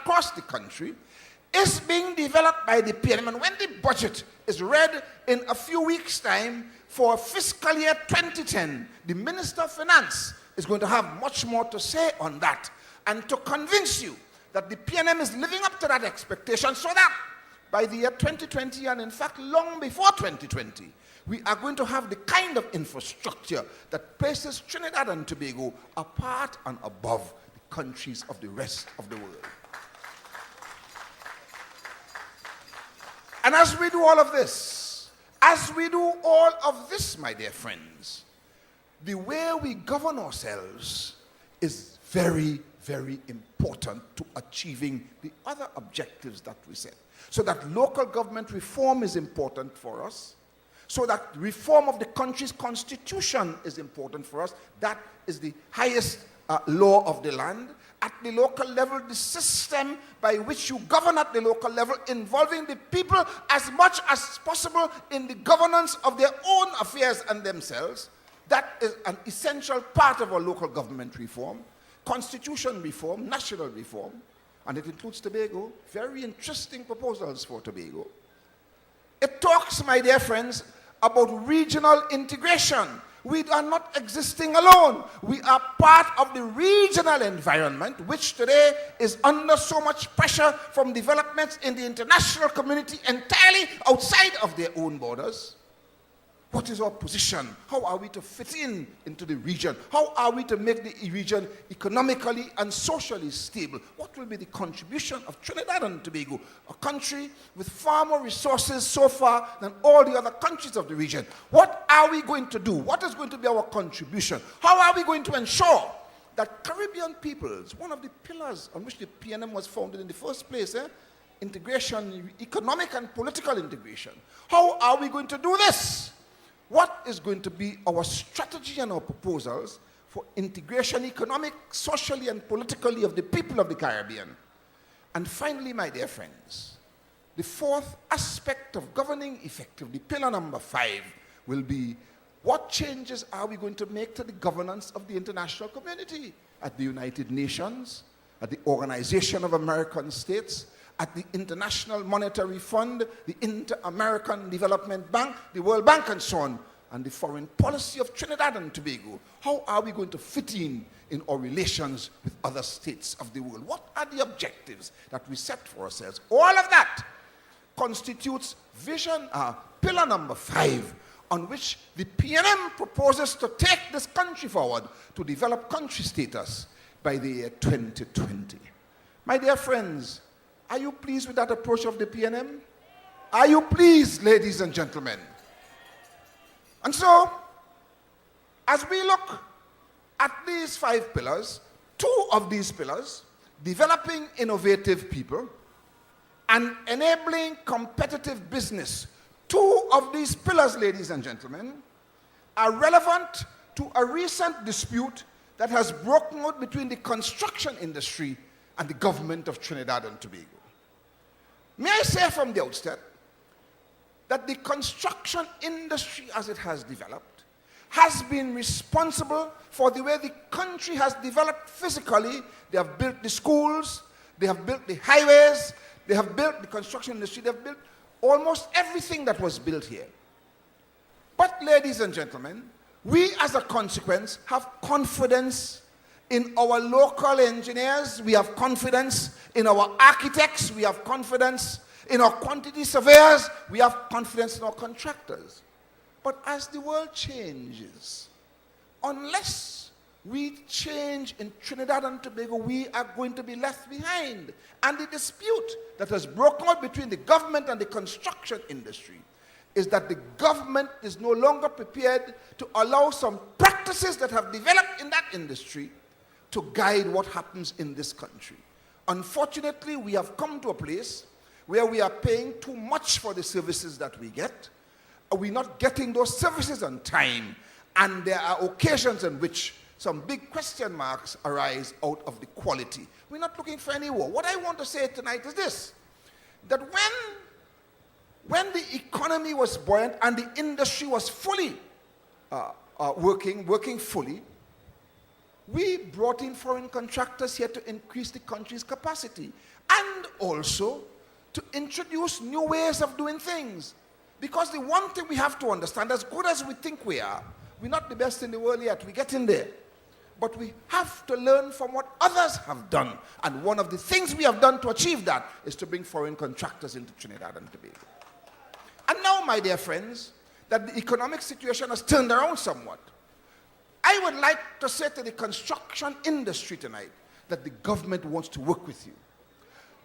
across the country is being developed by the PNM. And when the budget is read in a few weeks' time for fiscal year 2010, the Minister of Finance is going to have much more to say on that and to convince you that the PNM is living up to that expectation, so that by the year 2020, and in fact long before 2020, we are going to have the kind of infrastructure that places Trinidad and Tobago apart and above the countries of the rest of the world. And as we do all of this, my dear friends, the way we govern ourselves is very, very important to achieving the other objectives that we set. So that local government reform is important for us. So that reform of the country's constitution is important for us. That is the highest law of the land. At the local level, the system by which you govern at the local level, involving the people as much as possible in the governance of their own affairs and themselves. That is an essential part of our local government reform. Constitution reform, national reform, and it includes Tobago. Very interesting proposals for Tobago. It talks, my dear friends, about regional integration. We are not existing alone. We are part of the regional environment, which today is under so much pressure from developments in the international community entirely outside of their own borders. What is our position? How are we to fit into the region? How are we to make the region economically and socially stable? What will be the contribution of Trinidad and Tobago, a country with far more resources so far than all the other countries of the region? What are we going to do? What is going to be our contribution? How are we going to ensure that Caribbean peoples, one of the pillars on which the PNM was founded in the first place, integration, economic and political integration, how are we going to do this? What is going to be our strategy and our proposals for integration, economic, socially, and politically, of the people of the Caribbean? And finally, my dear friends, the fourth aspect of governing effectively, pillar number 5, will be what changes are we going to make to the governance of the international community at the United Nations, at the Organization of American States, at the International Monetary Fund, the Inter-American Development Bank, the World Bank, and so on, and the foreign policy of Trinidad and Tobago. How are we going to fit in our relations with other states of the world? What are the objectives that we set for ourselves? All of that constitutes vision, pillar number 5, on which the PNM proposes to take this country forward to develop country status by the year 2020. My dear friends, are you pleased with that approach of the PNM? Are you pleased, ladies and gentlemen? And so, as we look at these 5 pillars, 2 of these pillars, developing innovative people and enabling competitive business, 2 of these pillars, ladies and gentlemen, are relevant to a recent dispute that has broken out between the construction industry and the government of Trinidad and Tobago. May I say from the outset that the construction industry as it has developed has been responsible for the way the country has developed physically. They have built the schools, they have built the highways, they have built the construction industry, they have built almost everything that was built here. But ladies and gentlemen, we as a consequence have confidence in our local engineers, we have confidence in our architects, we have confidence in our quantity surveyors, we have confidence in our contractors. But as the world changes, unless we change in Trinidad and Tobago, we are going to be left behind. And the dispute that has broken out between the government and the construction industry is that the government is no longer prepared to allow some practices that have developed in that industry to guide what happens in this country. Unfortunately, we have come to a place where we are paying too much for the services that we get. We're not getting those services on time, and there are occasions in which some big question marks arise out of the quality. We're not looking for any war. What I want to say tonight is this, that when the economy was buoyant and the industry was fully working fully, we brought in foreign contractors here to increase the country's capacity and also to introduce new ways of doing things. Because the one thing we have to understand, as good as we think we are, we're not the best in the world yet. We're getting there. But we have to learn from what others have done. And one of the things we have done to achieve that is to bring foreign contractors into Trinidad and Tobago. And now, my dear friends, that the economic situation has turned around somewhat, I would like to say to the construction industry tonight that the government wants to work with you.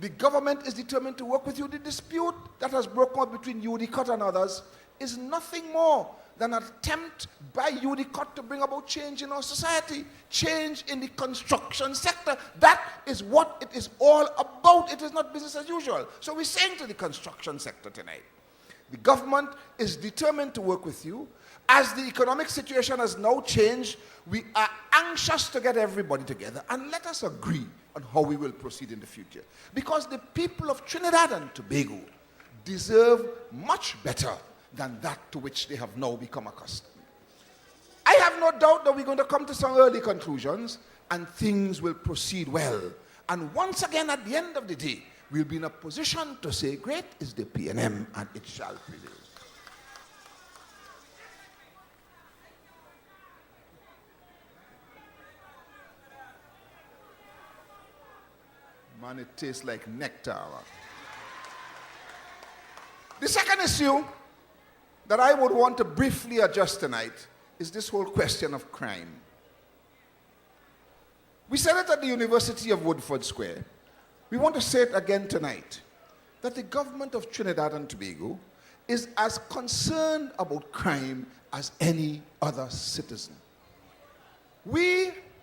The government is determined to work with you. The dispute that has broken out between UDCOT and others is nothing more than an attempt by UDCOT to bring about change in our society, change in the construction sector. That is what it is all about. It is not business as usual. So we're saying to the construction sector tonight, the government is determined to work with you. As the economic situation has now changed, we are anxious to get everybody together and let us agree on how we will proceed in the future. Because the people of Trinidad and Tobago deserve much better than that to which they have now become accustomed. I have no doubt that we're going to come to some early conclusions and things will proceed well. And once again, at the end of the day, we'll be in a position to say, great is the PNM and it shall prevail. Man, it tastes like nectar. The second issue that I would want to briefly address tonight is this whole question of crime. We said it at the University of Woodford Square. We want to say it again tonight, that the government of Trinidad and Tobago is as concerned about crime as any other citizen.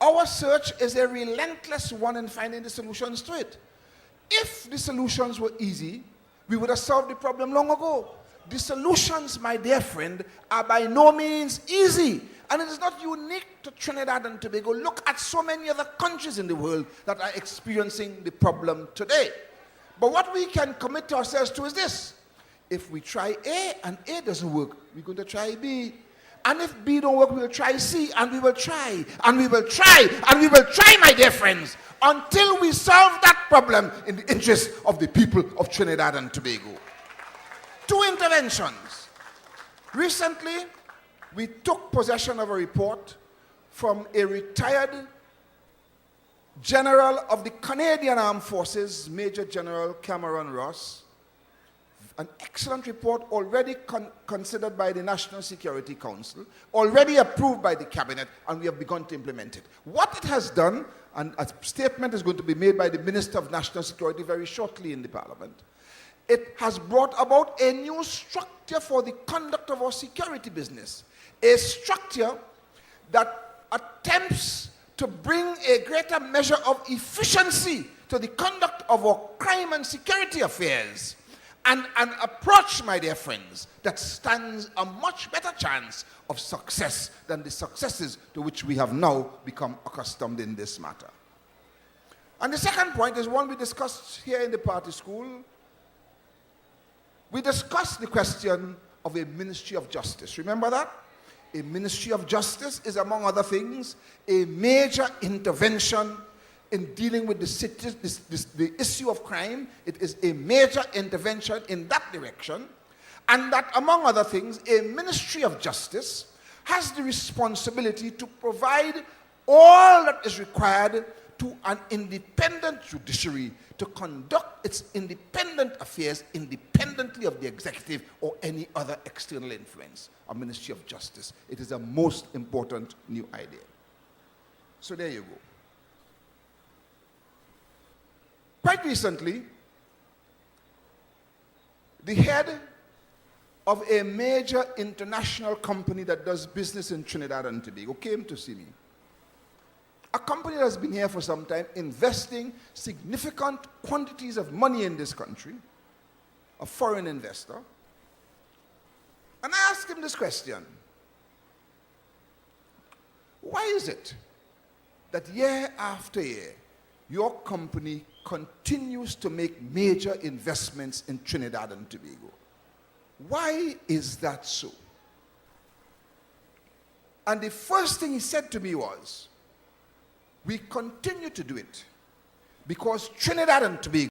Our search is a relentless one in finding the solutions to it. If the solutions were easy, we would have solved the problem long ago. The solutions, my dear friend, are by no means easy. And it is not unique to Trinidad and Tobago. Look at so many other countries in the world that are experiencing the problem today. But what we can commit ourselves to is this. If we try A and A doesn't work, we're going to try B. And if B don't work, we'll try C, and we will try, and we will try, and we will try, my dear friends, until we solve that problem in the interest of the people of Trinidad and Tobago. 2 interventions. Recently, we took possession of a report from a retired general of the Canadian Armed Forces, Major General Cameron Ross. An excellent report already considered by the National Security Council, already approved by the cabinet, and we have begun to implement it. What it has done, and a statement is going to be made by the Minister of National Security very shortly in the Parliament, it has brought about a new structure for the conduct of our security business. A structure that attempts to bring a greater measure of efficiency to the conduct of our crime and security affairs. And an approach, my dear friends, that stands a much better chance of success than the successes to which we have now become accustomed in this matter. And the second point is one we discussed here in the party school. We discussed the question of a Ministry of Justice. Remember that? A Ministry of Justice is, among other things, a major intervention in dealing with the issue of crime. It is a major intervention in that direction. And that, among other things, a Ministry of Justice has the responsibility to provide all that is required to an independent judiciary to conduct its independent affairs independently of the executive or any other external influence. A Ministry of Justice. It is a most important new idea. So there you go. Quite recently, the head of a major international company that does business in Trinidad and Tobago came to see me. A company that has been here for some time, investing significant quantities of money in this country, a foreign investor. And I asked him this question. Why is it that year after year, your company continues to make major investments in Trinidad and Tobago? Why is that so? And the first thing he said to me was, We continue to do it because Trinidad and Tobago